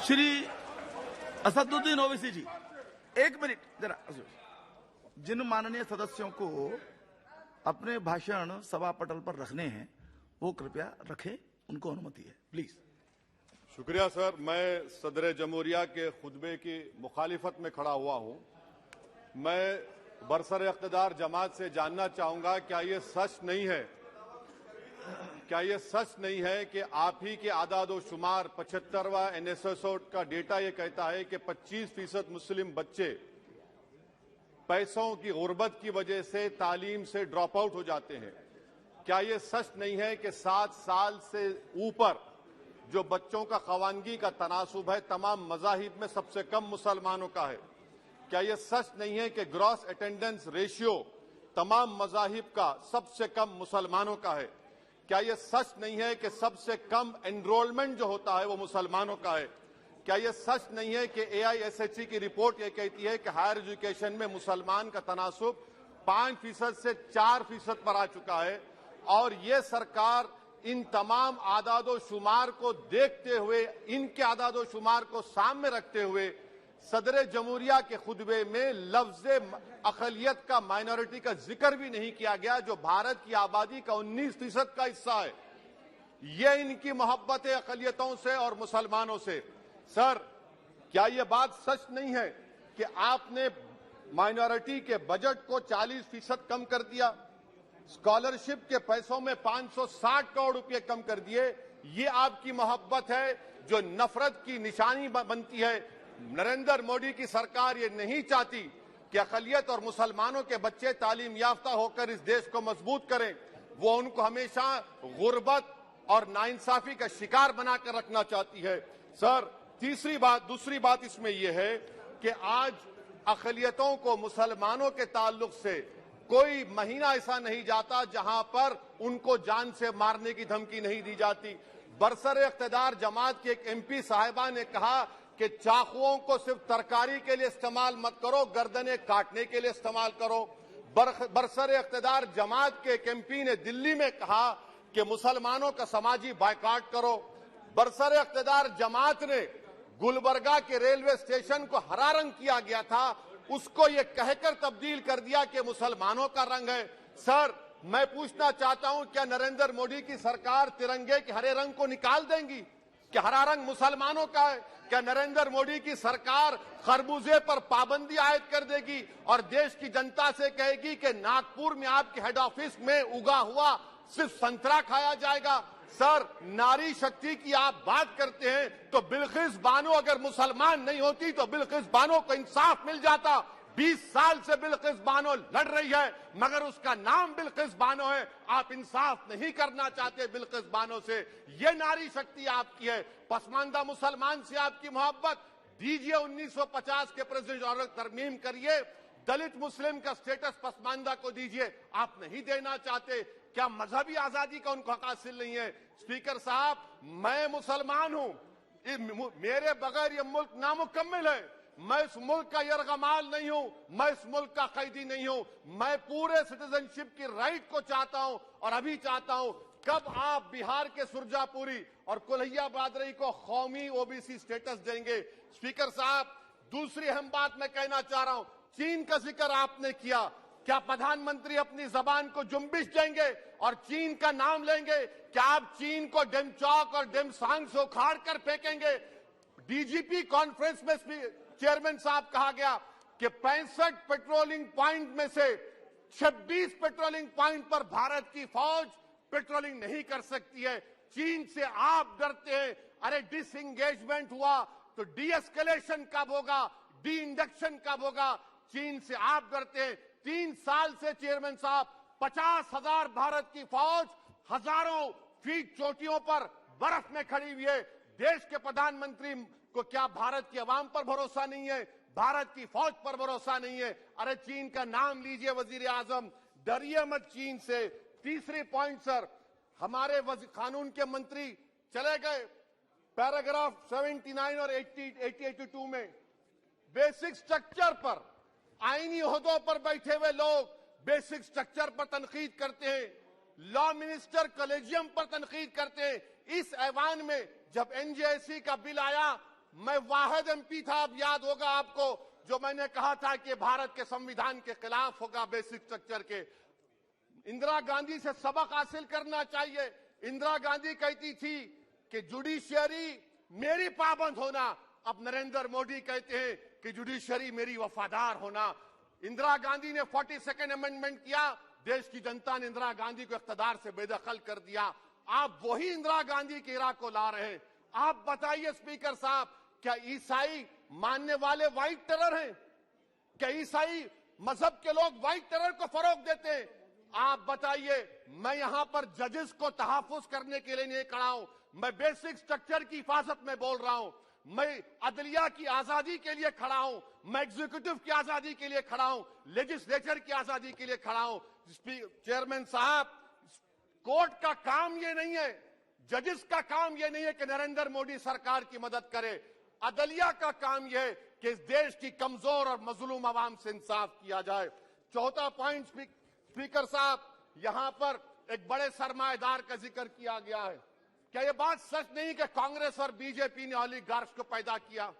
श्री असदुद्दीन ओवैसी जी, एक मिनट जरा। जिन माननीय सदस्यों को अपने भाषण सभा पटल पर रखने हैं वो कृपया रखें, उनको अनुमति है, प्लीज। शुक्रिया सर। मैं सदर जमहूरिया के खुतबे की मुखालिफत में खड़ा हुआ हूं। मैं बरसर इख्तिदार जमात से जानना चाहूंगा, क्या ये सच नहीं है कि आप ही के आदादो शुमार 75वां NSSO का डेटा ये कहता है कि 25% मुस्लिम बच्चे पैसों की गुर्बत की वजह से तालीम से ड्रॉप आउट हो जाते हैं। क्या ये सच नहीं है कि 7 साल से ऊपर जो बच्चों का खवानगी का तनासुब है तमाम मज़ाहिब में सबसे कम मुसलमानों का है? क्या ये सच नहीं है कि ग्रॉस अटेंडेंस रेशियो तमाम मज़ाहिब का सबसे कम मुसलमानों का है? क्या ये सच नहीं है कि सबसे कम एनरोलमेंट जो होता है वो मुसलमानों का है? क्या ये सच नहीं है कि AISHE की रिपोर्ट ये कहती है कि हायर एजुकेशन में मुसलमान का तनासुब 5% से 4% पर आ चुका है? और ये सरकार इन तमाम आदादो शुमार को देखते हुए, इनके आदादो शुमार को सामने रखते हुए सदर जमहूरिया के खुतबे में लफ्ज अक़लियत का, माइनॉरिटी का जिक्र भी नहीं किया गया, जो भारत की आबादी का 19% का हिस्सा है। ये इनकी मोहब्बत है अक़लियतों से और मुसलमानों से। सर, क्या यह बात सच नहीं है कि आपने माइनॉरिटी के बजट को 40% कम कर दिया, स्कॉलरशिप के पैसों में 560 करोड़ रुपए कम कर दिए? ये आपकी मोहब्बत है जो नफरत की निशानी बनती है। नरेंद्र मोदी की सरकार ये नहीं चाहती कि अक़लियत और मुसलमानों के बच्चे तालीम याफ्ता होकर इस देश को मजबूत करें। वो उनको हमेशा गुर्बत और नाइंसाफी का शिकार बनाकर रखना चाहती है। सर, दूसरी बात इसमें यह है कि आज अक़लियतों को मुसलमानों के ताल्लुक से कोई महीना ऐसा नहीं जाता जहां पर उनको जान से मारने की धमकी नहीं दी जाती। बरसर इख्तिदार जमात की एक MP साहिबा ने कहा कि चाकुओं को सिर्फ तरकारी के लिए इस्तेमाल मत करो, गर्दनें काटने के लिए इस्तेमाल करो। बरसर इख्तिदार जमात के एक MP ने दिल्ली में कहा कि मुसलमानों का समाजी बायकाट करो। बरसर इख्तिदार जमात ने गुलबर्गा के रेलवे स्टेशन को हरा रंग किया गया था, उसको ये कहकर तब्दील कर दिया कि मुसलमानों का रंग है। सर, मैं पूछना चाहता हूं, क्या नरेंद्र मोदी की सरकार तिरंगे के हरे रंग को निकाल देंगी? क्या हरा रंग मुसलमानों का है? क्या नरेंद्र मोदी की सरकार खरबूजे पर पाबंदी आयद कर देगी और देश की जनता से कहेगी कि नागपुर में आपके हेड ऑफिस में उगा हुआ सिर्फ संतरा खाया जाएगा? सर, नारी शक्ति की आप बात करते हैं तो बिल्किस बानो अगर मुसलमान नहीं होती तो बिल्किस बानो को इंसाफ मिल जाता। 20 साल से बिल्किस बानो लड़ रही है मगर उसका नाम बिल्किस बानो है। आप इंसाफ नहीं करना चाहते बिल्किस बानो से। ये नारी शक्ति आपकी है। पसमानदा मुसलमान से आपकी मोहब्बत, दीजिए 1950 के प्रेसिडेंट ऑर्डर तरमीम करिए, दलित मुस्लिम का स्टेटस पसमानदा को दीजिए। आप नहीं देना चाहते। क्या मजहबी आजादी का उनको हक हासिल नहीं है? स्पीकर साहब, मैं मुसलमान हूं, मेरे बगैर ये मुल्क नामुकम्मिल है। मैं इस मुल्क का यरगमाल नहीं हूं, मैं इस मुल्क का कैदी नहीं हूं। मैं पूरे सिटीजनशिप की राइट को चाहता हूं और अभी चाहता हूं। कब आप बिहार के सुरजापुरी और कोल्हिया बादरी को कौमी OBC स्टेटस देंगे? स्पीकर साहब, दूसरी अहम बात मैं कहना चाह रहा हूं, चीन का जिक्र आपने किया। क्या प्रधानमंत्री अपनी जबान को जुम्बिश देंगे और चीन का नाम लेंगे? क्या आप चीन को डेमचौक और डेमसांग से उखाड़ कर फेंकेंगे? DGP कॉन्फ्रेंस में चेयरमैन साहब कहा गया कि 65 पेट्रोलिंग पॉइंट में से 26 पेट्रोलिंग पॉइंट पर भारत की फौज पेट्रोलिंग नहीं कर सकती है। चीन से आप डरते हैं। अरे, डिसएंगेजमेंट हुआ तो डी-एस्केलेशन कब होगा? डी इंडक्शन कब होगा? चीन से आप डरते हैं। 3 साल से चेयरमैन साहब 50,000 भारत की फौज हजारों फीट चोटियों पर बर्फ में खड़ी हुई है। देश के प्रधानमंत्री को क्या भारत की आवाम पर भरोसा नहीं है? भारत की फौज पर भरोसा नहीं है? अरे, चीन का नाम लीजिए वजीर आजम, डरिए मत चीन से। तीसरी पॉइंट सर, हमारे कानून के मंत्री चले गए। पैराग्राफ 79 और 82 में बेसिक स्ट्रक्चर पर, आईनी ओहदों पर बैठे हुए लोग बेसिक स्ट्रक्चर पर तनकीद करते हैं, लॉ मिनिस्टर कॉलेजियम पर तनकीद करते हैं। इस ऐवान में जब NJSE का बिल आया मैं वाहिद एमपी था, अब याद होगा आपको, जो मैंने कहा था कि भारत के संविधान के खिलाफ होगा बेसिक स्ट्रक्चर के। इंदिरा गांधी से सबक हासिल करना चाहिए। इंदिरा गांधी कहती थी कि जुडिशियरी मेरी पाबंद होना, अब नरेंद्र मोदी कहते हैं कि जुडिशियरी मेरी वफादार होना। इंदिरा गांधी ने 42nd अमेंडमेंट किया, देश की जनता ने इंदिरा गांधी को इख्तियार से बेदखल कर दिया। आप वही इंदिरा गांधी के इरा को ला रहे हैं। आप बताइए स्पीकर साहब, क्या ईसाई मानने वाले व्हाइट टेरर हैं? क्या ईसाई मजहब के लोग व्हाइट टेरर को फरोग देते हैं? आप बताइए। मैं यहां पर जजेस को तहफुज करने के लिए नहीं खड़ा हूं, मैं बेसिक स्ट्रक्चर की हिफाजत में बोल रहा हूं। मैं अदलिया की आजादी के लिए खड़ा हूं, मैं एग्जीक्यूटिव की आजादी के लिए खड़ा हूं, लेजिस्लेचर की आजादी के लिए खड़ा हूं। चेयरमैन साहब, कोर्ट का काम ये नहीं है, जजेस का काम ये नहीं है कि नरेंद्र मोदी सरकार की मदद करे। अदलिया का काम यह है कि इस देश की कमजोर और मजलूम आवाम से इंसाफ किया जाए। चौथा पॉइंट स्पीकर साहब, यहां पर एक बड़े सरमाएदार का जिक्र किया गया है। क्या यह बात सच नहीं कि कांग्रेस और बीजेपी ने ओलिगार्क्स को पैदा किया?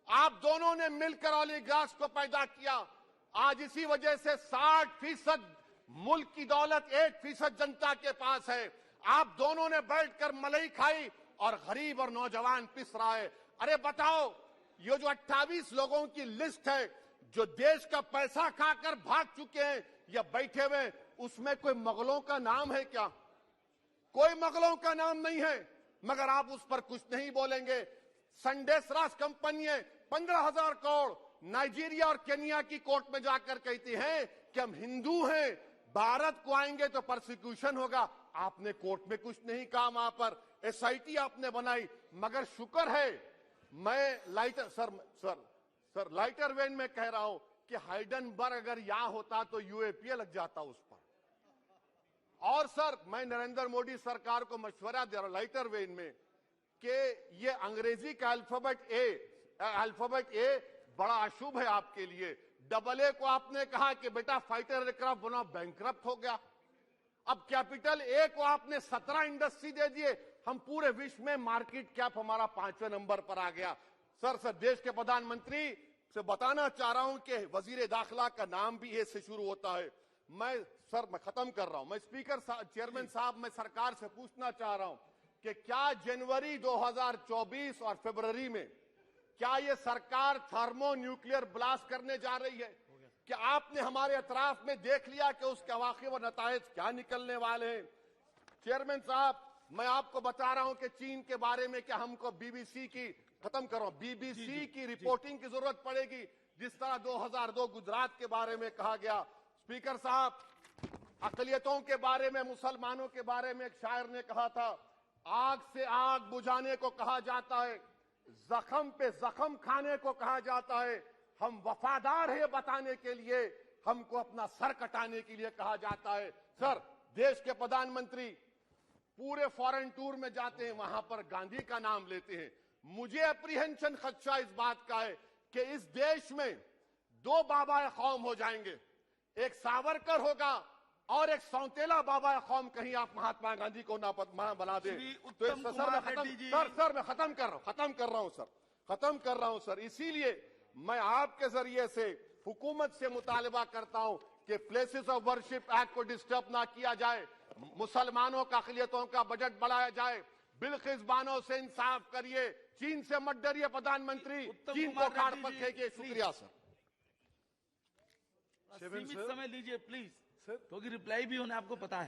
आप दोनों ने मिलकर ओलिगार्क्स को पैदा किया। आज इसी वजह से 60% मुल्क की दौलत 1% जनता के पास है। आप दोनों ने बैठकर मलाई खाई और गरीब और नौजवान पिस रहा है। अरे बताओ, ये जो 28 लोगों की लिस्ट है जो देश का पैसा खाकर भाग चुके हैं या बैठे हुए, उसमें कोई मुगलों का नाम है क्या? कोई मुगलों का नाम नहीं है, मगर आप उस पर कुछ नहीं बोलेंगे। संडेसरास कंपनी है, 15,000 करोड़ नाइजीरिया और केनिया की कोर्ट में जाकर कहती है कि हम हिंदू हैं, भारत को आएंगे तो प्रोसिक्यूशन होगा। आपने कोर्ट में कुछ नहीं कहा, वहां पर एसआईटी आपने बनाई। मगर शुक्र है, मैं लाइटर वेन में कह रहा हूं कि हाइडनबर्ग अगर यहां होता तो यूएपीए लग जाता उस पर। और सर, मैं नरेंद्र मोदी सरकार को मशवरा दे रहा हूं लाइटर वेन में कि ये अंग्रेजी का अल्फाबेट ए बड़ा अशुभ है आपके लिए। AA को आपने कहा कि बेटा फाइटर एयरक्राफ्ट बनाओ, बैंकरप्ट हो गया। अब कैपिटल ए को आपने 17 इंडस्ट्री दे दिए, हम पूरे विश्व में मार्केट कैप हमारा 5वें नंबर पर आ गया। सर, देश के प्रधानमंत्री से बताना चाह रहा हूं कि वजीर दाखिला का नाम भी ए से शुरू होता है। मैं खत्म कर रहा हूं। मैं चेयरमैन साहब, मैं सरकार से पूछना चाह रहा हूं कि क्या जनवरी 2024 और फरवरी में क्या ये सरकार थर्मो न्यूक्लियर ब्लास्ट करने जा रही है? क्या आपने हमारे अतराफ में देख लिया कि उसके अवाक़िब और नताइज क्या निकलने वाले हैं? चेयरमैन साहब, मैं आपको बता रहा हूं कि चीन के बारे में क्या हमको बीबीसी की की रिपोर्टिंग की जरूरत पड़ेगी, जिस तरह 2002 गुजरात के बारे में कहा गया। स्पीकर साहब, अकलियतों के बारे में, मुसलमानों के बारे में एक शायर ने कहा था, आग से आग बुझाने को कहा जाता है, जख्म पे जख्म खाने को कहा जाता है। हम वफादार है बताने के लिए, हमको अपना सर कटाने के लिए कहा जाता है। सर, देश के प्रधानमंत्री पूरे फॉरेन टूर में जाते हैं, वहां पर गांधी का नाम लेते हैं। मुझे अप्रीहेंशन, खदशा इस बात का है कि इस देश में 2 बाबा कौम हो जाएंगे, एक सावरकर होगा और एक सौतेला बाबा कौम। कहीं आप महात्मा गांधी को ना बना दे तो सर मैं खत्म कर रहा हूं सर। इसीलिए मैं आपके जरिए से हुकूमत से मुतालबा करता हूं कि प्लेसेस ऑफ वर्शिप एक्ट को डिस्टर्ब ना किया जाए, मुसलमानों का अक़लियतों का बजट बढ़ाया जाए, बिल्किस बानो से इंसाफ करिए, चीन से मत डरिए प्रधानमंत्री, चीन को कार्ड पर फेंकिए। शुक्रिया सर। सीमित समय लीजिए प्लीज, क्योंकि रिप्लाई भी होने आपको पता है।